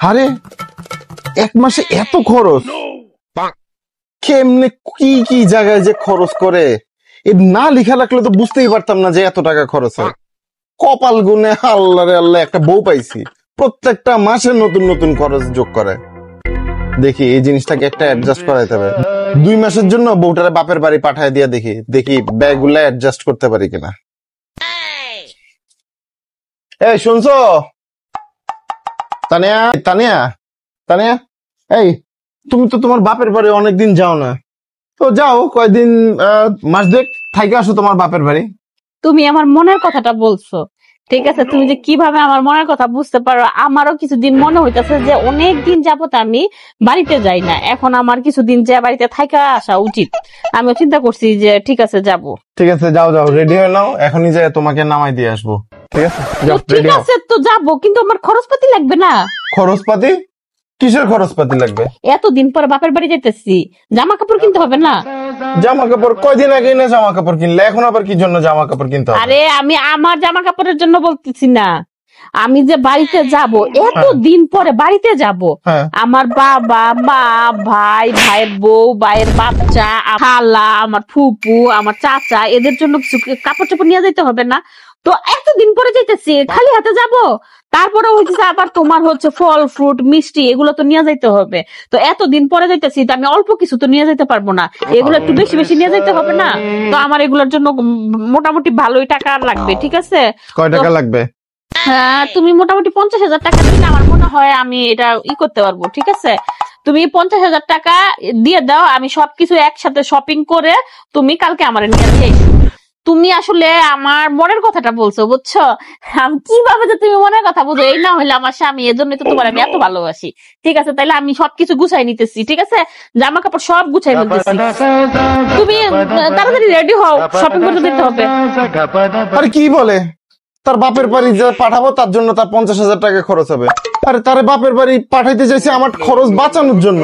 আরে 1 মাসে এত খরচ? কেমনে কি কি জায়গায় যে খরচ করে এ না লেখা লাগলে তো বুঝতেই পারতাম না যে এত টাকা খরচ হয়। কপাল গুনে আল্লাহ রে আল্লাহ একটা বউ পাইছি, প্রত্যেকটা মাসে নতুন নতুন খরচ যোগ করে। দেখি এই জিনিসটাকে একটা অ্যাডজাস্ট করাইতে হবে। 2 মাসের জন্য বউটারে বাপের বাড়ি পাঠায় দিয়া দেখি দেখি ব্যাগগুলা অ্যাডজাস্ট করতে পারি কিনা। এই শুনছো তানিয়া? তানিয়া, তানিয়া, এই তুমি তো তোমার বাপের বাড়ি অনেকদিন যাও না, তো যাও কয়দিন, মাস দেখ থাইকে আসো তোমার বাপের বাড়ি। তুমি আমার মনের কথাটা বলছো, ঠিক আছে? তুমি যে কিভাবে আমার মনের কথা বুঝতে পারো, আমারও কিছুদিন মনে হইতেছে যে অনেক দিন যাবত আমি বাড়িতে যাই না, এখন আমার কিছুদিন যে বাড়িতে থাকা আসা উচিত। আমি চিন্তা করছি যে ঠিক আছে যাব। ঠিক আছে যাও যাও, রেডি হয়ে নাও, এখনই যাই তোমাকে নামাই দিয়ে আসবো। ঠিক আছে যাও, ঠিক রেডি হও। আছে তো যাবো, কিন্তু আমার খরচপাতি লাগবে না? খরচপাতি? কিসের খরচপাতি লাগবে? এতদিন পরে বাপের বাড়ি যাইতেছি, জামা কাপড় কিনতে হবে না? জামা কাপড় কয়দিন আগে না জামা কাপড় কিনলে, এখন আবার কি জন্য জামা কাপড় কিনতে হবে? আরে আমি আমার জামা কাপড়ের জন্য বলতেছি না, আমি যে বাড়িতে যাব, এতদিন পরে বাড়িতে যাব, হ্যাঁ। আমার বাবা মা ভাই, ভাইয়ের বউ, ভাইয়ের বাচ্চা, খালা, আমার ফুপু, আমার চাচা, এদের জন্য কিছু কাপড় চোপড় নিয়ে যেতে হবে না? তো এতদিন পরে যাইতেছি, খালি হাতে যাব? তারপরে হচ্ছে আবার তোমার হচ্ছে ফল ফ্রুট মিষ্টি এগুলো তো নিয়ে যাইতে হবে। তো এতদিন পরে যাইতেছি, তো আমি অল্প কিছু তো নিয়ে যেতে পারবো না, এগুলো একটু বেশি বেশি নিয়ে যেতে হবে না? তো আমার এগুলোর জন্য মোটামুটি ভালোই টাকা লাগবে, ঠিক আছে? কয় টাকা লাগবে? হ্যাঁ, তুমি মোটামুটি 50,000 টাকা দিলে আমার মনে হয় আমি এটা করতে পারবো, ঠিক আছে? তুমি 50,000 টাকা দিয়ে দাও, আমি সবকিছু একসাথে শপিং করে তুমি কালকে আমার নিয়ে এসো। তুমি আসলে আমার মনের কথাটা বলছো, বুঝছো? আমি কিভাবে যে তুমি মনের কথা বুঝো, এই না হলে আমার স্বামী, এজন্যই তো তোমার আমি এত ভালোবাসি। ঠিক আছে, তাইলে আমি সবকিছু গুছাই নিতেছি, ঠিক আছে? জামা কাপড় সব গুছাই ফেলতেছি, তুমি তাড়াতাড়ি রেডি হও, শপিং করতে দিতে হবে। আরে কি বলে, তার বাপের বাড়ি যে পাঠাবো তার জন্য তার 50,000 টাকা খরচ হবে। আরে তার বাপের বাড়ি পাঠাইতে চাইছে আমার খরচ বাঁচানোর জন্য।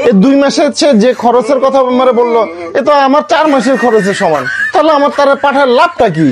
এই 2 মাসের যে খরচের কথা আমার বললো, এ তো আমার 4 মাসের খরচের সমান। তাহলে আমার তার পাঠার লাভটা কি?